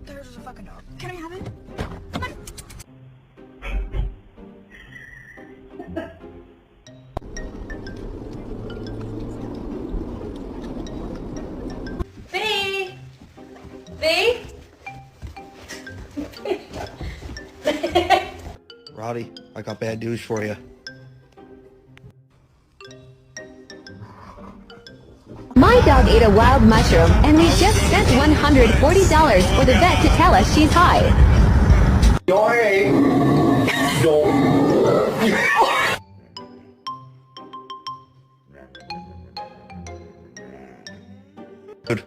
There's a fucking dog. Can I have it? Come on. Vee! Vee! Roddy, I got bad news for you. My dog ate a wild mushroom, and we just spent $140 for the vet to tell us she's high. Good.